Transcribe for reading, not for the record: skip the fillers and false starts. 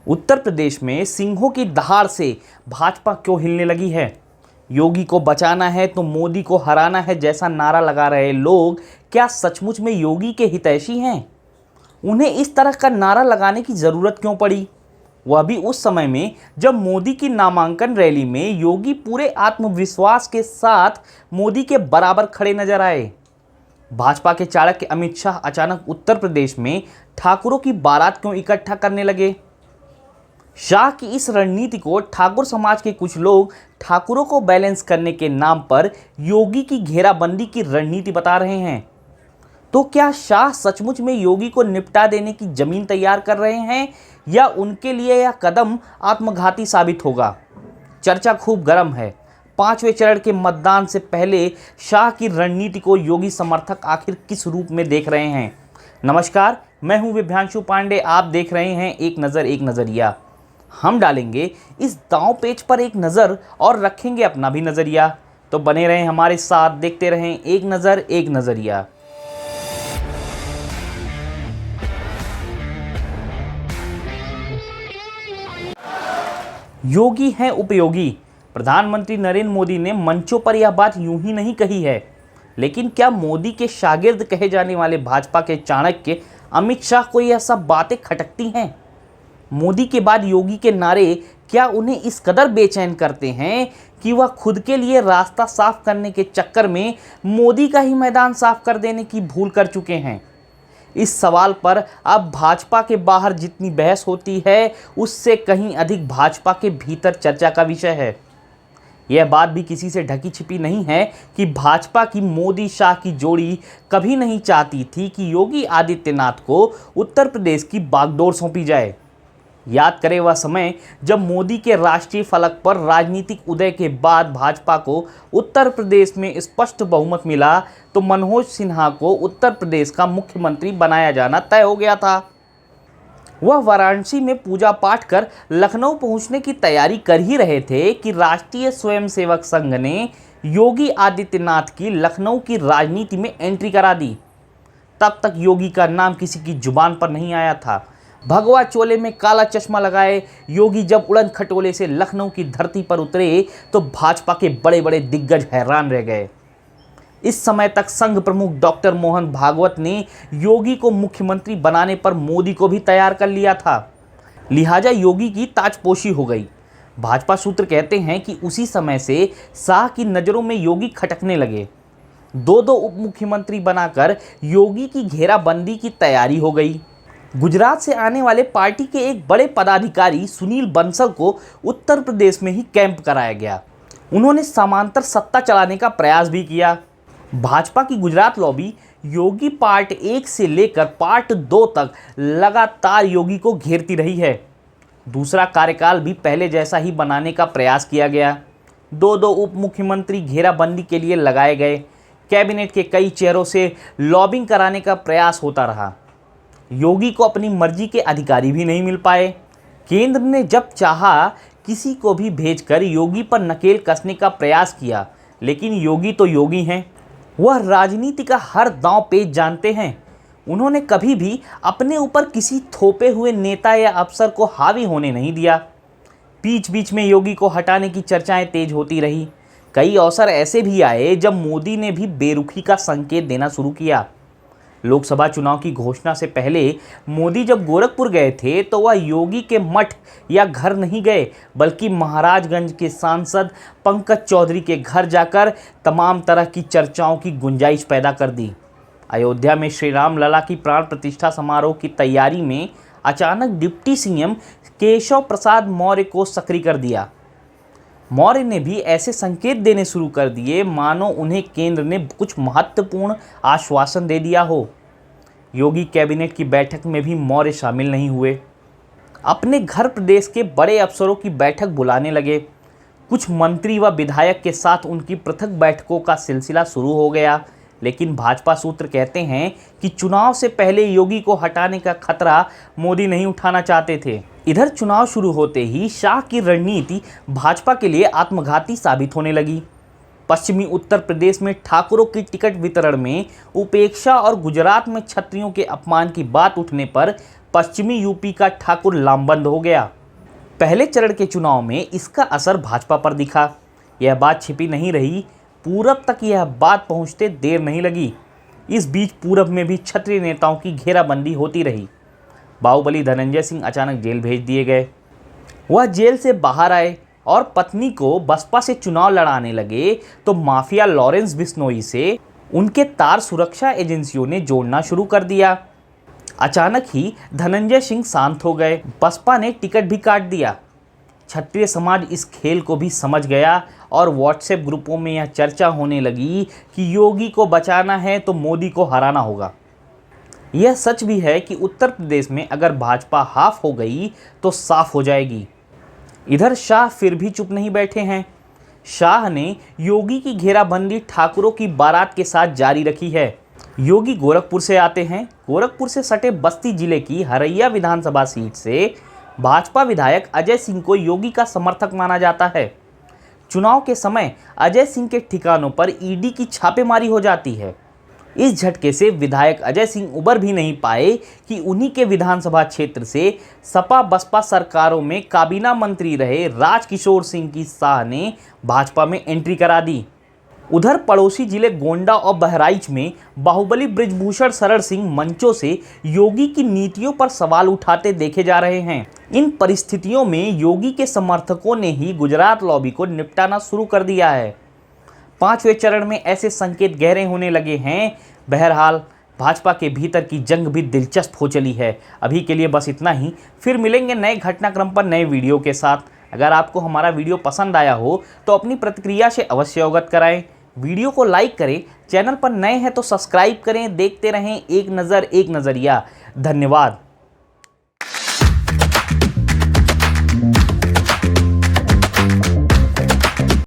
उत्तर प्रदेश में सिंहों की दहाड़ से भाजपा क्यों हिलने लगी है? योगी को बचाना है तो मोदी को हराना है जैसा नारा लगा रहे लोग क्या सचमुच में योगी के हितैषी हैं? उन्हें इस तरह का नारा लगाने की जरूरत क्यों पड़ी? वह भी उस समय में जब मोदी की नामांकन रैली में योगी पूरे आत्मविश्वास के साथ मोदी के बराबर खड़े नजर आए। भाजपा के चाणक्य अमित शाह अचानक उत्तर प्रदेश में ठाकुरों की बारात क्यों इकट्ठा करने लगे? शाह की इस रणनीति को ठाकुर समाज के कुछ लोग ठाकुरों को बैलेंस करने के नाम पर योगी की घेराबंदी की रणनीति बता रहे हैं। तो क्या शाह सचमुच में योगी को निपटा देने की जमीन तैयार कर रहे हैं या उनके लिए यह कदम आत्मघाती साबित होगा? चर्चा खूब गर्म है। 5वें चरण के मतदान से पहले शाह की रणनीति को योगी समर्थक आखिर किस रूप में देख रहे हैं? नमस्कार, मैं हूं विभ्यांशु पांडे। आप देख रहे हैं एक नज़र एक नज़रिया। हम डालेंगे इस दांव पेच पर एक नज़र और रखेंगे अपना भी नज़रिया। तो बने रहें हमारे साथ, देखते रहें एक नज़र एक नज़रिया। योगी हैं उपयोगी। प्रधानमंत्री नरेंद्र मोदी ने मंचों पर यह बात यूं ही नहीं कही है, लेकिन क्या मोदी के शागिर्द कहे जाने वाले भाजपा के चाणक्य अमित शाह को यह सब बातें खटकती हैं? मोदी के बाद योगी के नारे क्या उन्हें इस कदर बेचैन करते हैं कि वह खुद के लिए रास्ता साफ करने के चक्कर में मोदी का ही मैदान साफ कर देने की भूल कर चुके हैं? इस सवाल पर अब भाजपा के बाहर जितनी बहस होती है उससे कहीं अधिक भाजपा के भीतर चर्चा का विषय है। यह बात भी किसी से ढकी छिपी नहीं है कि भाजपा की मोदी शाह की जोड़ी कभी नहीं चाहती थी कि योगी आदित्यनाथ को उत्तर प्रदेश की बागडोर सौंपी जाए। याद करें वह समय जब मोदी के राष्ट्रीय फलक पर राजनीतिक उदय के बाद भाजपा को उत्तर प्रदेश में स्पष्ट बहुमत मिला तो मनोज सिन्हा को उत्तर प्रदेश का मुख्यमंत्री बनाया जाना तय हो गया था। वह वाराणसी में पूजा पाठ कर लखनऊ पहुंचने की तैयारी कर ही रहे थे कि राष्ट्रीय स्वयंसेवक संघ ने योगी आदित्यनाथ की लखनऊ की राजनीति में एंट्री करा दी। तब तक योगी का नाम किसी की जुबान पर नहीं आया था। भगवा चोले में काला चश्मा लगाए योगी जब उड़न खटोले से लखनऊ की धरती पर उतरे तो भाजपा के बड़े बड़े दिग्गज हैरान रह गए। इस समय तक संघ प्रमुख डॉक्टर मोहन भागवत ने योगी को मुख्यमंत्री बनाने पर मोदी को भी तैयार कर लिया था। लिहाजा योगी की ताजपोशी हो गई। भाजपा सूत्र कहते हैं कि उसी समय से शाह की नज़रों में योगी खटकने लगे। दो उप मुख्यमंत्री बनाकर योगी की घेराबंदी की तैयारी हो गई। गुजरात से आने वाले पार्टी के एक बड़े पदाधिकारी सुनील बंसल को उत्तर प्रदेश में ही कैंप कराया गया। उन्होंने समांतर सत्ता चलाने का प्रयास भी किया। भाजपा की गुजरात लॉबी योगी पार्ट 1 से लेकर पार्ट 2 तक लगातार योगी को घेरती रही है। दूसरा कार्यकाल भी पहले जैसा ही बनाने का प्रयास किया गया। दो उप मुख्यमंत्री घेराबंदी के लिए लगाए गए। कैबिनेट के कई चेहरों से लॉबिंग कराने का प्रयास होता रहा। योगी को अपनी मर्जी के अधिकारी भी नहीं मिल पाए। केंद्र ने जब चाहा किसी को भी भेजकर योगी पर नकेल कसने का प्रयास किया, लेकिन योगी तो योगी हैं। वह राजनीति का हर दांव पेच जानते हैं। उन्होंने कभी भी अपने ऊपर किसी थोपे हुए नेता या अफसर को हावी होने नहीं दिया। बीच बीच में योगी को हटाने की चर्चाएं तेज होती रही। कई अवसर ऐसे भी आए जब मोदी ने भी बेरुखी का संकेत देना शुरू किया। लोकसभा चुनाव की घोषणा से पहले मोदी जब गोरखपुर गए थे तो वह योगी के मठ या घर नहीं गए, बल्कि महाराजगंज के सांसद पंकज चौधरी के घर जाकर तमाम तरह की चर्चाओं की गुंजाइश पैदा कर दी। अयोध्या में श्री राम लला की प्राण प्रतिष्ठा समारोह की तैयारी में अचानक डिप्टी सीएम केशव प्रसाद मौर्य को सक्रिय कर दिया। मौर्य ने भी ऐसे संकेत देने शुरू कर दिए मानो उन्हें केंद्र ने कुछ महत्वपूर्ण आश्वासन दे दिया हो। योगी कैबिनेट की बैठक में भी मौर्य शामिल नहीं हुए। अपने घर प्रदेश के बड़े अफसरों की बैठक बुलाने लगे। कुछ मंत्री व विधायक के साथ उनकी पृथक बैठकों का सिलसिला शुरू हो गया। लेकिन भाजपा सूत्र कहते हैं कि चुनाव से पहले योगी को हटाने का खतरा मोदी नहीं उठाना चाहते थे। इधर चुनाव शुरू होते ही शाह की रणनीति भाजपा के लिए आत्मघाती साबित होने लगी। पश्चिमी उत्तर प्रदेश में ठाकुरों की टिकट वितरण में उपेक्षा और गुजरात में क्षत्रियों के अपमान की बात उठने पर पश्चिमी यूपी का ठाकुर लामबंद हो गया। पहले चरण के चुनाव में इसका असर भाजपा पर दिखा। यह बात छिपी नहीं रही, पूरब तक यह बात पहुंचते देर नहीं लगी। इस बीच पूरब में भी क्षत्रिय नेताओं की घेराबंदी होती रही। बाहुबली धनंजय सिंह अचानक जेल भेज दिए गए। वह जेल से बाहर आए और पत्नी को बसपा से चुनाव लड़ाने लगे तो माफिया लॉरेंस बिश्नोई से उनके तार सुरक्षा एजेंसियों ने जोड़ना शुरू कर दिया। अचानक ही धनंजय सिंह शांत हो गए। बसपा ने टिकट भी काट दिया। क्षत्रिय समाज इस खेल को भी समझ गया और व्हाट्सएप ग्रुपों में यह चर्चा होने लगी कि योगी को बचाना है तो मोदी को हराना होगा। यह सच भी है कि उत्तर प्रदेश में अगर भाजपा हाफ हो गई तो साफ हो जाएगी। इधर शाह फिर भी चुप नहीं बैठे हैं। शाह ने योगी की घेराबंदी ठाकुरों की बारात के साथ जारी रखी है। योगी गोरखपुर से आते हैं। गोरखपुर से सटे बस्ती जिले की हरैया विधानसभा सीट से भाजपा विधायक अजय सिंह को योगी का समर्थक माना जाता है। चुनाव के समय अजय सिंह के ठिकानों पर ईडी की छापेमारी हो जाती है। इस झटके से विधायक अजय सिंह उबर भी नहीं पाए कि उन्हीं के विधानसभा क्षेत्र से सपा बसपा सरकारों में काबीना मंत्री रहे राजकिशोर सिंह की शाह ने भाजपा में एंट्री करा दी। उधर पड़ोसी जिले गोंडा और बहराइच में बाहुबली बृजभूषण शरण सिंह मंचों से योगी की नीतियों पर सवाल उठाते देखे जा रहे हैं। इन परिस्थितियों में योगी के समर्थकों ने ही गुजरात लॉबी को निपटाना शुरू कर दिया है। 5वें चरण में ऐसे संकेत गहरे होने लगे हैं। बहरहाल भाजपा के भीतर की जंग भी दिलचस्प हो चली है। अभी के लिए बस इतना ही। फिर मिलेंगे नए घटनाक्रम पर नए वीडियो के साथ। अगर आपको हमारा वीडियो पसंद आया हो तो अपनी प्रतिक्रिया से अवश्य अवगत कराएं। वीडियो को लाइक करें। चैनल पर नए हैं तो सब्सक्राइब करें। देखते रहें एक नज़र एक नज़रिया। धन्यवाद।